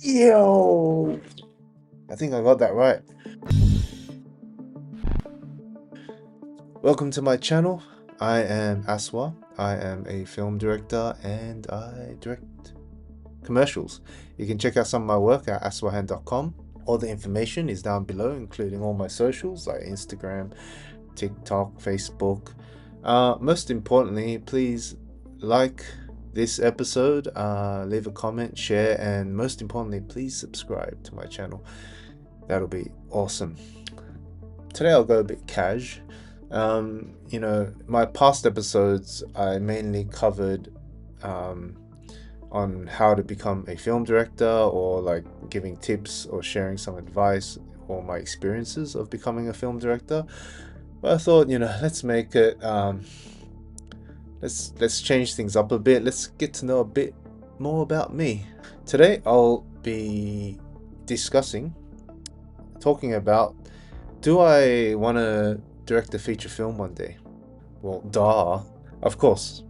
Yo, I think I got that right. Welcome to my channel. I am Aswa. I am a film director and I direct commercials. You can check out some of my work at aswahan.com. All the information is down below, including all my socials like Instagram, TikTok, Facebook. Most importantly, please like this episode, leave a comment, share, and most importantly, please subscribe to my channel. That'll be awesome. Today I'll go a bit cash. My past episodes I mainly covered on how to become a film director, or like giving tips or sharing some advice or my experiences of becoming a film director. But I thought, let's make it let's change things up a bit. Let's get to know a bit more about me. Today I'll be talking about, do I want to direct a feature film one day? Well, duh. Of course,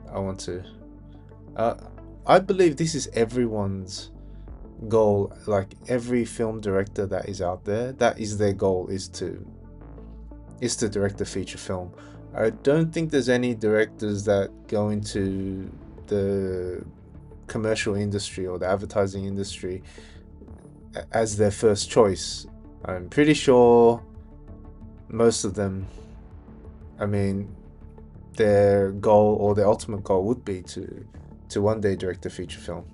I want to. Uh, I believe this is everyone's goal. Like every film director that is out there, that is their goal, is to direct a feature film. I don't think there's any directors that go into the commercial industry or the advertising industry as their first choice. I'm pretty sure most of them, I mean, their goal or their ultimate goal would be to one day direct a feature film.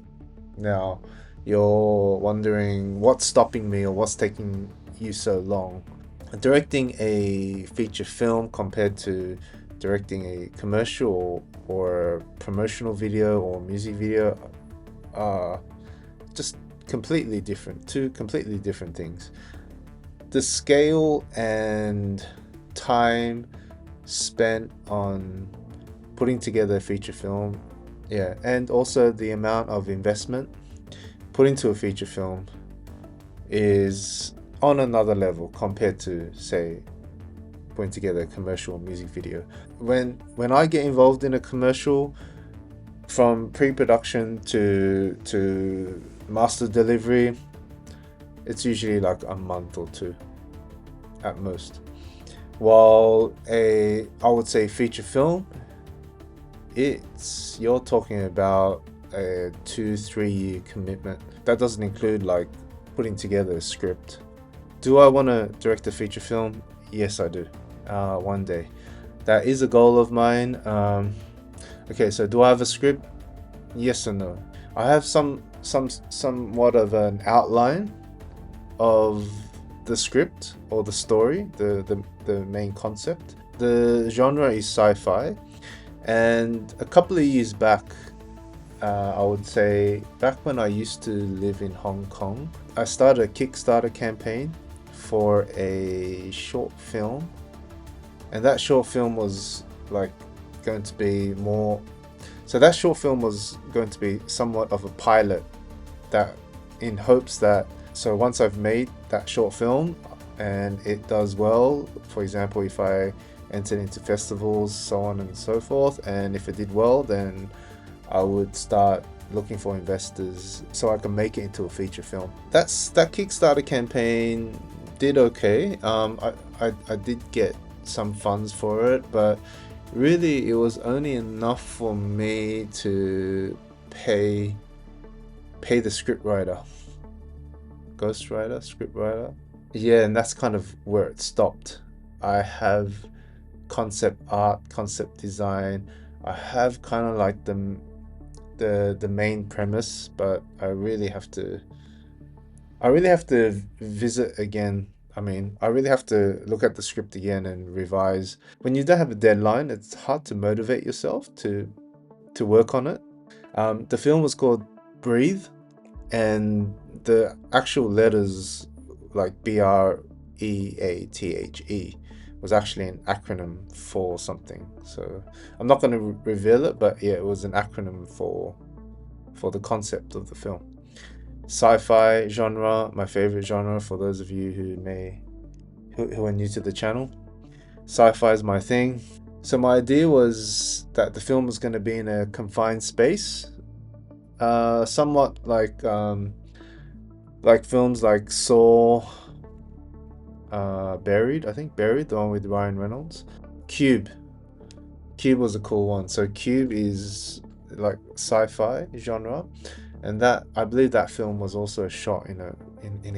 Now, you're wondering what's stopping me or what's taking you so long. Directing a feature film compared to directing a commercial or promotional video or music video are just completely different. Two completely different things. The scale and time spent on putting together a feature film, and also the amount of investment put into a feature film is on another level compared to, say, putting together a commercial or music video. When I get involved in a commercial, from pre-production to master delivery, it's usually like a month or two at most. While I would say feature film, you're talking about a 2-3 year commitment. That doesn't include like putting together a script. Do I want to direct a feature film? Yes, I do. One day. That is a goal of mine. Okay, so do I have a script? Yes and no. I have somewhat of an outline of the script or the story, the main concept. The genre is sci-fi, and a couple of years back, I would say back when I used to live in Hong Kong, I started a Kickstarter campaign for a short film, and that short film was like going to be more. So that short film was going to be somewhat of a pilot, that in hopes that, so once I've made that short film and it does well, for example, if I entered into festivals, so on and so forth, and if it did well, then I would start looking for investors so I can make it into a feature film. That Kickstarter campaign did okay. I did get some funds for it, but really it was only enough for me to pay the scriptwriter, ghostwriter, scriptwriter. Yeah, and that's kind of where it stopped. I have concept art, concept design. I have kind of like the main premise, but I really have to visit again. I mean, I really have to look at the script again and revise. When you don't have a deadline, it's hard to motivate yourself to work on it. The film was called Breathe, and the actual letters, like BREATHE, was actually an acronym for something. So I'm not going to reveal it, but yeah, it was an acronym for the concept of the film. Sci-fi genre, my favorite genre for those of you who are new to the channel. Sci-fi is my thing. So my idea was that the film was going to be in a confined space, somewhat like Like films like Saw, Buried, I think Buried, the one with Ryan Reynolds. Cube. Cube was a cool one. So Cube is like sci-fi genre, and that I believe that film was also shot in a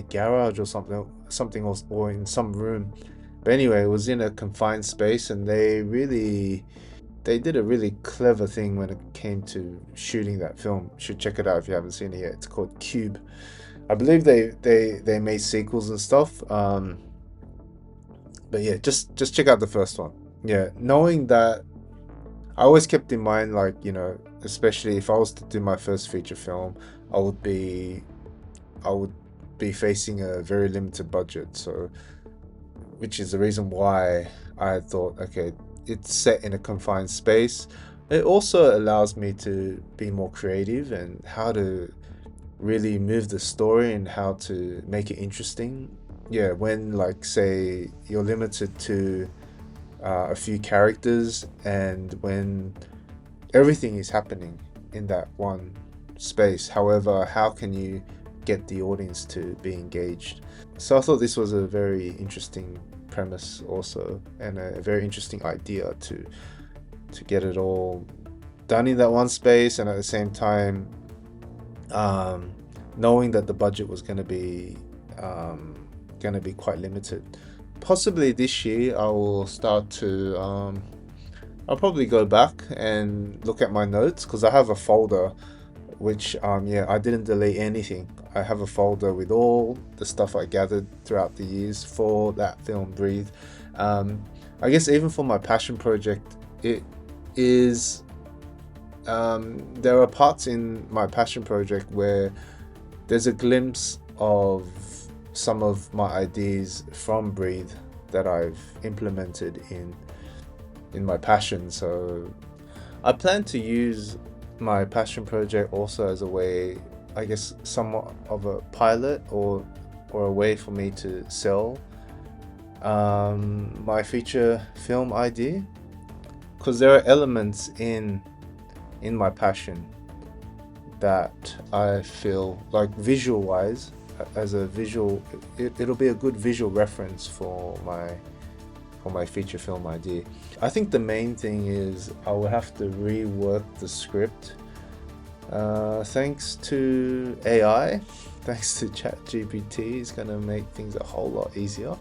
garage or something else, or in some room. But anyway, it was in a confined space, and they did a really clever thing when it came to shooting that film. You should check it out if you haven't seen it yet. It's called Cube. I believe they made sequels and stuff. But yeah, just check out the first one. Yeah, knowing that, I always kept in mind, like, especially if I was to do my first feature film, I would be I would be facing a very limited budget. So, which is the reason why I thought, okay, it's set in a confined space. It also allows me to be more creative and how to really move the story and how to make it interesting. Yeah, when, like, say you're limited to a few characters, and when everything is happening in that one space. However, how can you get the audience to be engaged? So I thought this was a very interesting premise also, and a very interesting idea to get it all done in that one space, and at the same time, knowing that the budget was going to be quite limited. Possibly this year I will start to I'll probably go back and look at my notes, because I have a folder which yeah, I didn't delete anything. I have a folder with all the stuff I gathered throughout the years for that film, Breathe. I guess even for my passion project, it is there are parts in my passion project where there's a glimpse of some of my ideas from Breathe that I've implemented in my passion. So I plan to use my passion project also as a way, I guess, somewhat of a pilot, or a way for me to sell my feature film idea, because there are elements in my passion that I feel like, visual wise, as a visual, it'll be a good visual reference for my feature film idea. I think the main thing is I will have to rework the script. Thanks to AI, thanks to ChatGPT, it's gonna make things a whole lot easier.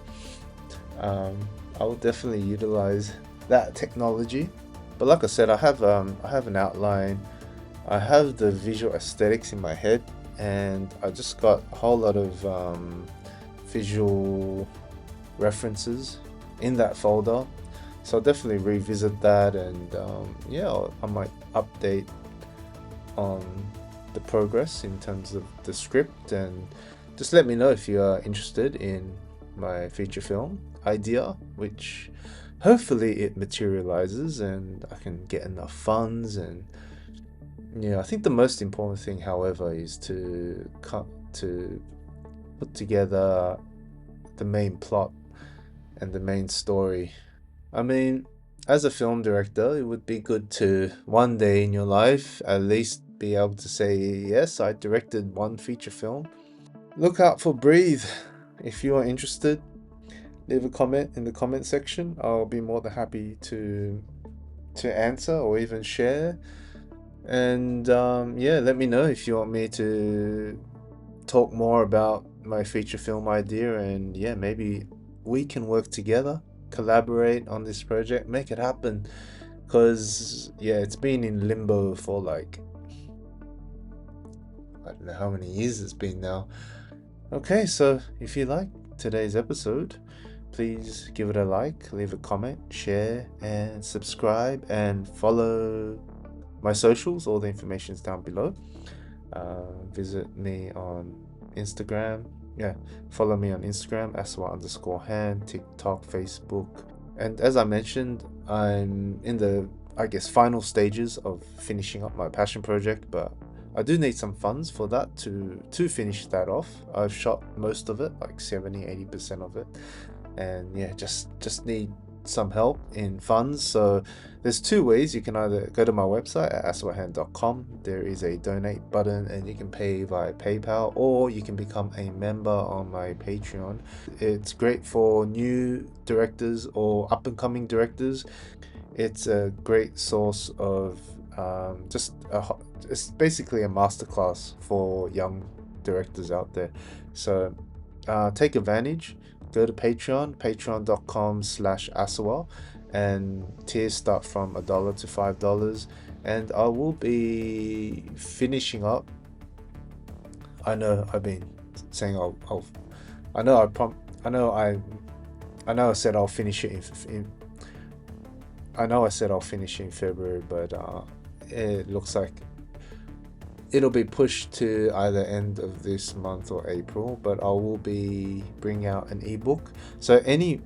I will definitely utilize that technology. But like I said, I have an outline. I have the visual aesthetics in my head, and I just got a whole lot of visual references in that folder. So I'll definitely revisit that, and yeah, I might update on the progress in terms of the script, and just let me know if you are interested in my feature film idea, which hopefully it materializes and I can get enough funds. And yeah, I think the most important thing, however, is to put together the main plot and the main story. I mean, as a film director, it would be good to one day in your life at least be able to say, yes, I directed one feature film. Look out for Breathe. If you are interested, leave a comment in the comment section. I'll be more than happy to answer or even share. And yeah, let me know if you want me to talk more about my feature film idea, and yeah, maybe we can work together, collaborate on this project, make it happen. Because yeah, it's been in limbo for like, I don't know how many years it's been now. Okay, so if you like today's episode, please give it a like, leave a comment, share, and subscribe, and follow my socials. All the information is down below. Visit me on Instagram. Yeah, follow me on Instagram, aswa_hand, TikTok, Facebook. And as I mentioned, I'm in the, I guess, final stages of finishing up my passion project, but I do need some funds for that to finish that off. I've shot most of it, like 70-80% of it, and yeah, just need some help in funds. So there's two ways. You can either go to my website at aspirations.com. There is a donate button and you can pay via PayPal, or you can become a member on my Patreon. It's great for new directors or up and coming directors. It's a great source of it's basically a masterclass for young directors out there. So take advantage. Go to Patreon, patreon.com/asawal, and tiers start from $1 to $5. And I will be finishing up. I know I've been saying I know I said I'll finish it I know I said I'll finish in February, but it looks like it'll be pushed to either end of this month or April. But I will be bringing out an ebook. So any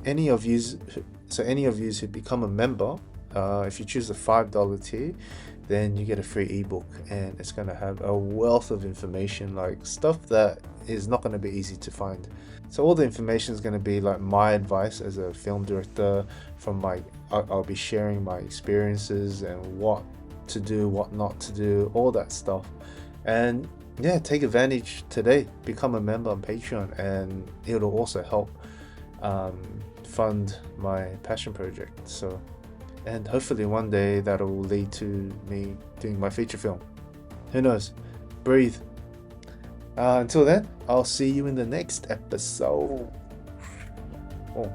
of you who become a member, if you choose the $5 tier, then you get a free ebook, and it's going to have a wealth of information, like stuff that is not going to be easy to find. So all the information is going to be like my advice as a film director. I'll be sharing my experiences and what to do, what not to do, all that stuff. And yeah, take advantage today. Become a member on Patreon, and it'll also help fund my passion project. So, and hopefully one day that'll lead to me doing my feature film. Who knows? Breathe. Until then, I'll see you in the next episode. Oh.